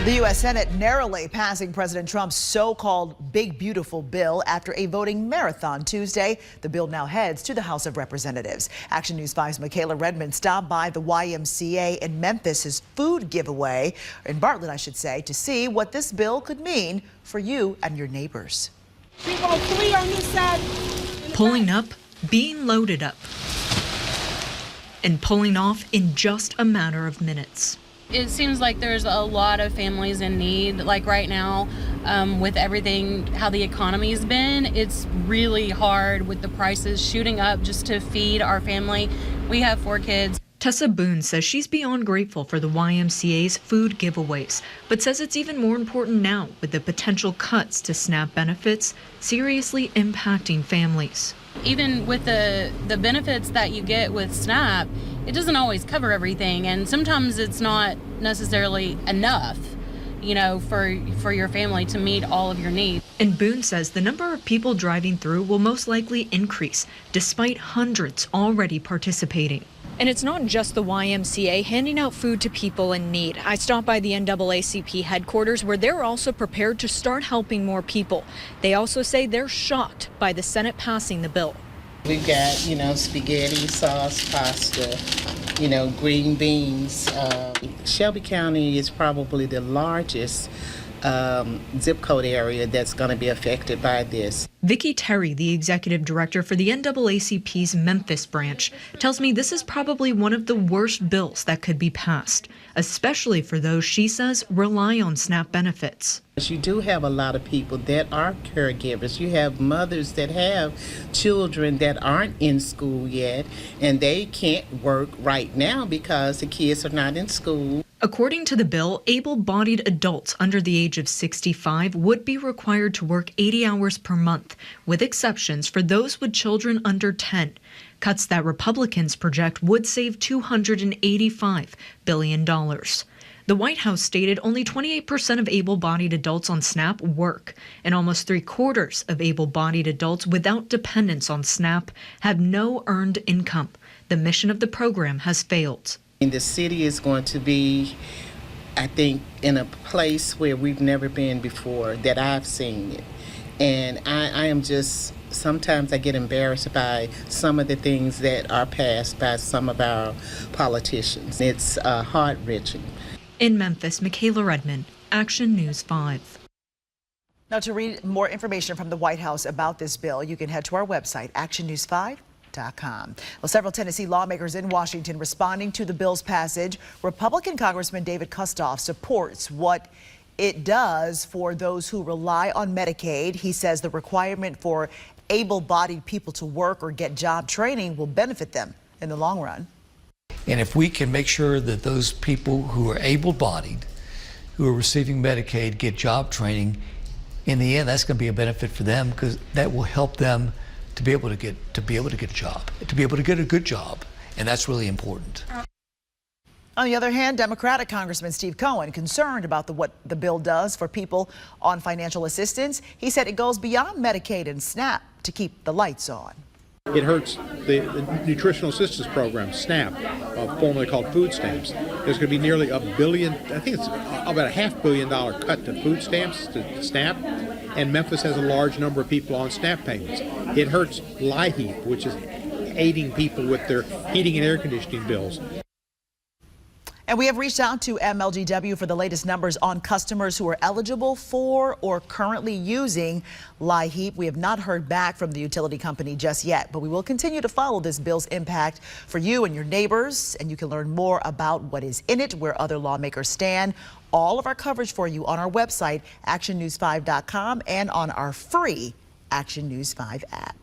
The U.S. Senate narrowly passing President Trump's so-called Big Beautiful Bill after a voting marathon Tuesday. The bill now heads to the House of Representatives. Action News 5's Michaela Redmond stopped by the YMCA in Memphis' food giveaway, in Bartlett, I should say, to see what this bill could mean for you and your neighbors. We go 3 on this side. Pulling up, being loaded up, and pulling off in just a matter of minutes. It seems like there's a lot of families in need, like right now, with everything, how the economy's been. It's really hard with the prices shooting up just to feed our family. We have 4 kids. Tessa Boone says she's beyond grateful for the YMCA's food giveaways, but says it's even more important now with the potential cuts to SNAP benefits seriously impacting families. Even with the benefits that you get with SNAP, it doesn't always cover everything, and sometimes it's not necessarily enough, you know, for your family to meet all of your needs. And Boone says the number of people driving through will most likely increase, despite hundreds already participating. And it's not just the YMCA handing out food to people in need. I stopped by the NAACP headquarters where they're also prepared to start helping more people. They also say they're shocked by the Senate passing the bill. We've got, spaghetti, sauce, pasta, green beans. Shelby County is probably the largest zip code area that's going to be affected by this. Vicki Terry, the executive director for the NAACP's Memphis Branch, tells me this is probably one of the worst bills that could be passed, especially for those she says rely on SNAP benefits. You do have a lot of people that are caregivers. You have mothers that have children that aren't in school yet, and they can't work right now because the kids are not in school. According to the bill, able-bodied adults under the age of 65 would be required to work 80 hours per month, with exceptions for those with children under 10. Cuts that Republicans project would save $285 billion. The White House stated only 28% of able-bodied adults on SNAP work, and almost 3/4 of able-bodied adults without dependence on SNAP have no earned income. The mission of the program has failed. The city is going to be, I think, in a place where we've never been before, that I've seen it. And I am just, sometimes I get embarrassed by some of the things that are passed by some of our politicians. It's heart-wrenching. In Memphis, Michaela Redmond, Action News 5. Now, to read more information from the White House about this bill, you can head to our website, actionnews5.com. Well, several Tennessee lawmakers in Washington responding to the bill's passage. Republican Congressman David Kustoff supports what it does for those who rely on Medicaid. He says the requirement for able-bodied people to work or get job training will benefit them in the long run. And if we can make sure that those people who are able-bodied, who are receiving Medicaid, get job training, in the end, that's going to be a benefit for them, because that will help them to be able to get a job, to be able to get a good job, and that's really important. On the other hand, Democratic Congressman Steve Cohen concerned about what the bill does for people on financial assistance. He said it goes beyond Medicaid and SNAP to keep the lights on. It hurts the nutritional assistance program, SNAP, formerly called food stamps. There's going to be nearly $1 billion, I think it's about a $500 million cut to food stamps, to SNAP, and Memphis has a large number of people on SNAP payments. It hurts LIHEAP, which is aiding people with their heating and air conditioning bills. And we have reached out to MLGW for the latest numbers on customers who are eligible for or currently using LIHEAP. We have not heard back from the utility company just yet, but we will continue to follow this bill's impact for you and your neighbors. And you can learn more about what is in it, where other lawmakers stand. All of our coverage for you on our website, actionnews5.com, and on our free Action News 5 app.